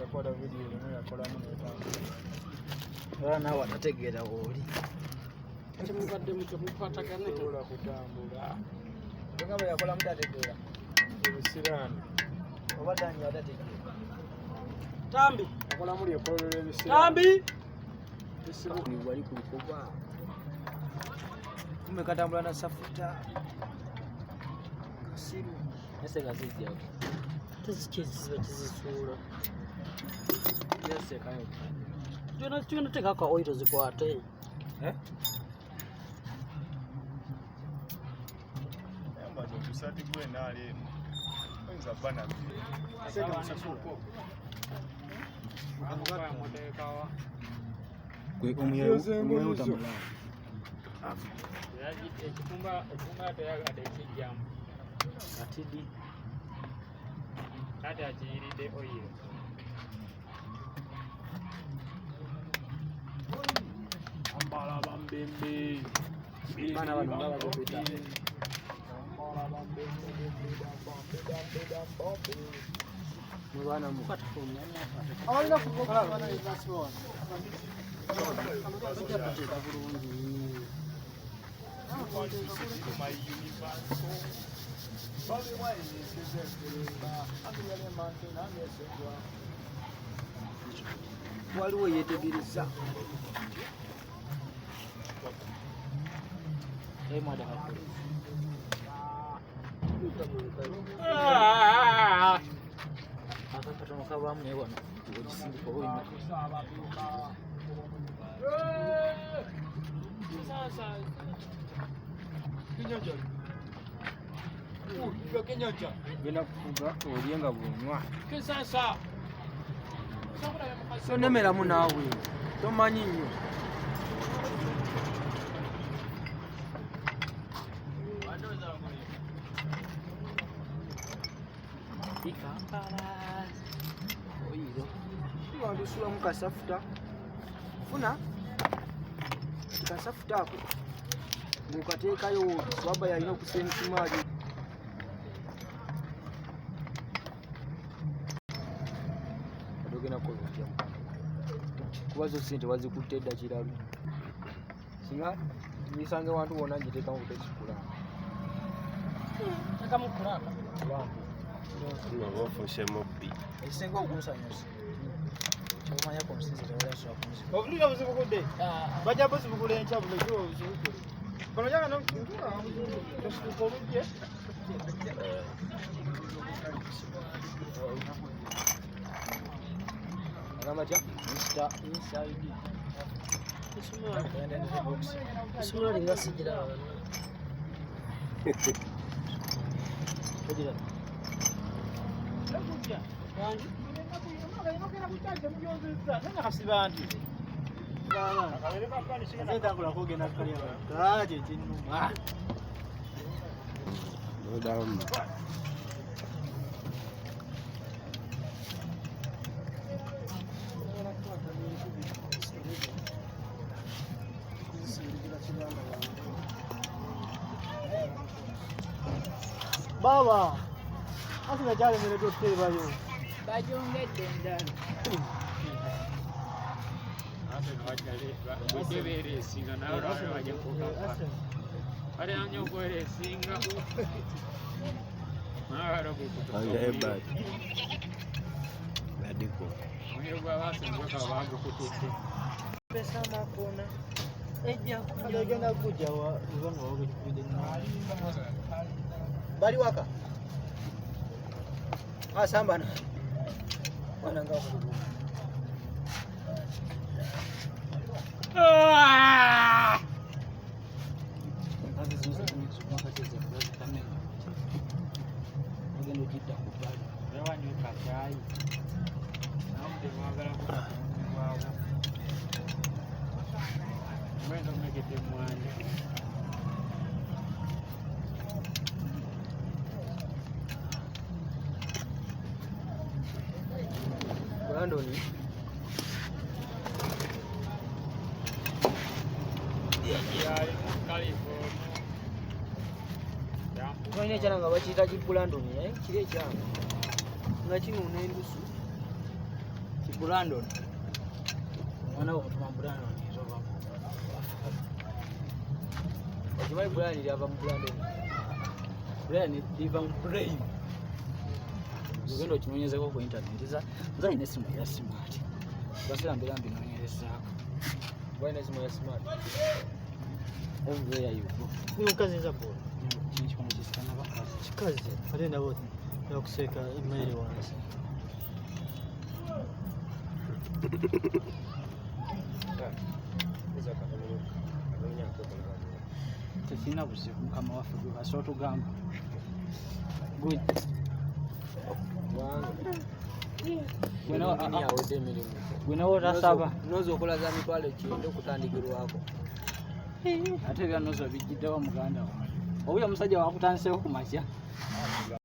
yakola video eno yakolamu n'etambula. Era naawe atategeera wooli. Temubadde mukwatagane. Sobola kutambula. Nga bwe yakolamu tategeera. Ebisiraani. Oba Dani atategeera. Tambi. Yakolamu lyekkolero ly'ebisiraani. Tambi. Wali ku lukoba. Kumbe katambula na safuta. Kasimu. Ese gazijjawo. Teziba kizisuula. Yese kayo. Tugenda teeka aka oil zikwate. Yambaza okusati gw'enaali emu. Oyinza bba nabbi. Sente musasula. Omweyo tamula. Ekifumba toyagadde ekijjamu. Atidi. Kati akiyiridde oyiro. Ambala bambembe. Baana bano nga bagopita. Mwana mu. Abalina kugoka abana b'ebasi bawano. Waliwo yeetegereza. Akakatono kabaamu naye wano ekisindika oba oyimuka. Genda kufuga olye nga bw'onywa. Tonemeramu naawe tomanyi nnyo. Wandisulamu kasafuta funa kasafuta ako ng'okateekayo waba yalina okusensimaali. Adogenda kukolotya kuba zo sente wazikutte edda kiralu singa nisange wantu wonna ngiteekamu butekikula Tekamu kulaka. Ofushe mubbi. ekisenga okunsanyusa kyomanya konsinzira olasobola kunzika. Obulira buzibukudde. Bajja buzibukula enkya buno kiba buzibukule. Bano jaga n'okutuula tosituka olugye. Agamba tya inside. Isumali nga sigira wano. Ojira. Wangi. No down. Baba, asina jale mere dotte bayo. Bajongedde endala. Bajja beereesinga nawe lwaki bajja kukaka. Kale anya okwereesinga. Anja ebad. Badiko. Omuliro gw'abaasenga kaba bagukutidde. Pesa makona. Ejja kujja. Agenda kujja wa ubanga wawe kujja. Bali waka. Asambana. Wana ngaho. Wanyuka caayi. Namude mwagala kukwabo. Mwendo mmegedde mwanya. Brandoni. Yali mu California. Tulina ekyana nga bakiyita Kibulandoni, kiri ekyana nga kinuuna endusu. Kibulandoni. Omwana wo mutuma Bulandoni ezova. Okimanyi Bulandoni lyava mu Bulandoni? Bulandoni liva mu brain. Ogenda okinoonyezeko ku internet. Nze alina essimu ya smart. Basira mbeera mbinoonyerezaako. Balina essimu ya smart. Everywhere you go. Mukazi nza bora. Kikono kisikana bakazi. Kikazi ate nabo yakuseka email wansi. Tekirina buzibu mukama waffe gwe basobola tugamba. Good. Gwe nawe otasaba. Nozo okola za mitwalo 9 okutandikirwako. Ate ebya nozo bijjiddewo muganda wange. Obuya omusajja wakutandiseeko ku makya.